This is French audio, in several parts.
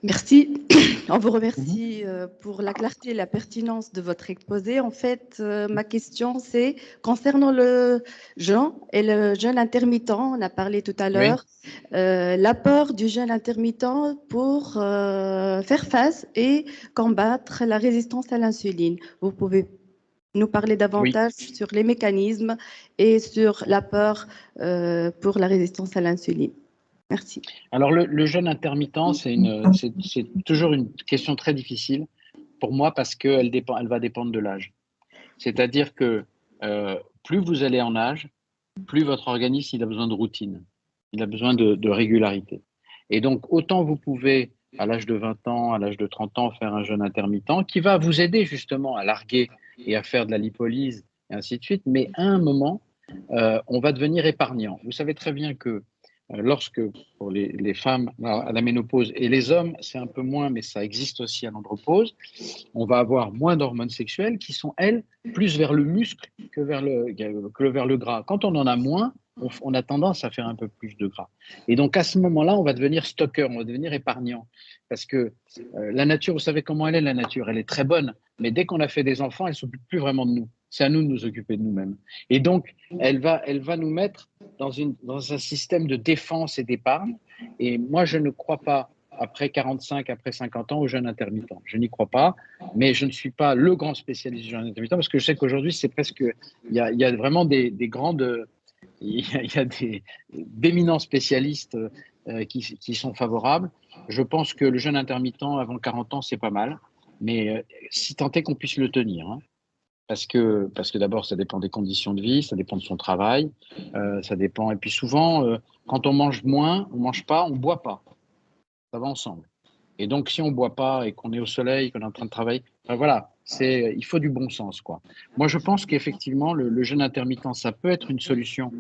Merci. On vous Mhm. remercie pour la clarté et la pertinence de votre exposé. En fait, ma question, c'est concernant le jeûne et le jeûne intermittent. On a parlé tout à Oui. l'heure, l'apport du jeûne intermittent pour faire face et combattre la résistance à l'insuline. Vous pouvez nous parler Oui. davantage sur les mécanismes et sur l'apport pour la résistance à l'insuline. Merci. Alors, le jeûne intermittent, c'est toujours une question très difficile pour moi parce elle va dépendre de l'âge. C'est-à-dire que plus vous allez en âge, plus votre organisme il a besoin de routine, il a besoin de régularité. Et donc, autant vous pouvez, à l'âge de 20 ans, à l'âge de 30 ans, faire un jeûne intermittent qui va vous aider justement à larguer et à faire de la lipolyse et ainsi de suite. Mais à un moment, on va devenir épargnant. Vous savez très bien que lorsque, pour les femmes à la ménopause et les hommes, c'est un peu moins, mais ça existe aussi à l'andropause, on va avoir moins d'hormones sexuelles qui sont, elles, plus vers le muscle que vers le gras. Quand on en a moins, on a tendance à faire un peu plus de gras. Et donc, à ce moment-là, on va devenir stocker, on va devenir épargnant. Parce que la nature, vous savez comment elle est, la nature, elle est très bonne. Mais dès qu'on a fait des enfants, elle ne s'occupe plus vraiment de nous. C'est à nous de nous occuper de nous-mêmes. Et donc, elle va nous mettre dans un système de défense et d'épargne. Et moi, je ne crois pas, après 45, après 50 ans, au jeûne intermittent. Je n'y crois pas, mais je ne suis pas le grand spécialiste du jeûne intermittent parce que je sais qu'aujourd'hui, c'est presque. Il y a vraiment des grandes. Il y a d'éminents spécialistes qui sont favorables. Je pense que le jeûne intermittent avant 40 ans, c'est pas mal, mais si tant est qu'on puisse le tenir. Hein. Parce que d'abord, ça dépend des conditions de vie, ça dépend de son travail, ça dépend. Et puis souvent, quand on mange moins, on mange pas, on boit pas. Ça va ensemble. Et donc, si on ne boit pas et qu'on est au soleil, qu'on est en train de travailler, enfin, voilà, il faut du bon sens, quoi. Moi, je pense qu'effectivement, le jeûne intermittent, ça peut être une solution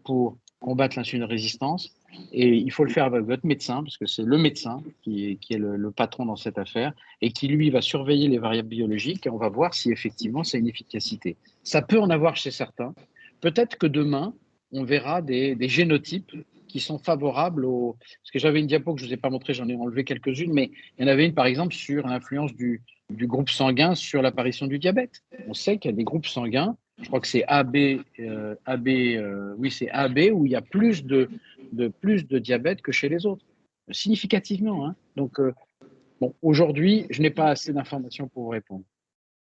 pour combattre l'insuline résistance. Et il faut le faire avec votre médecin, parce que c'est le médecin qui est le patron dans cette affaire, et qui, lui, va surveiller les variables biologiques, et on va voir si effectivement ça a une efficacité. Ça peut en avoir chez certains. Peut-être que demain, on verra des génotypes qui sont favorables au. Parce que j'avais une diapo que je ne vous ai pas montrée, j'en ai enlevé quelques-unes, mais il y en avait une, par exemple, sur l'influence du groupe sanguin sur l'apparition du diabète. On sait qu'il y a des groupes sanguins, je crois que c'est oui, c'est AB, où il y a plus de diabète que chez les autres, significativement. Hein. Donc, bon, aujourd'hui, je n'ai pas assez d'informations pour vous répondre.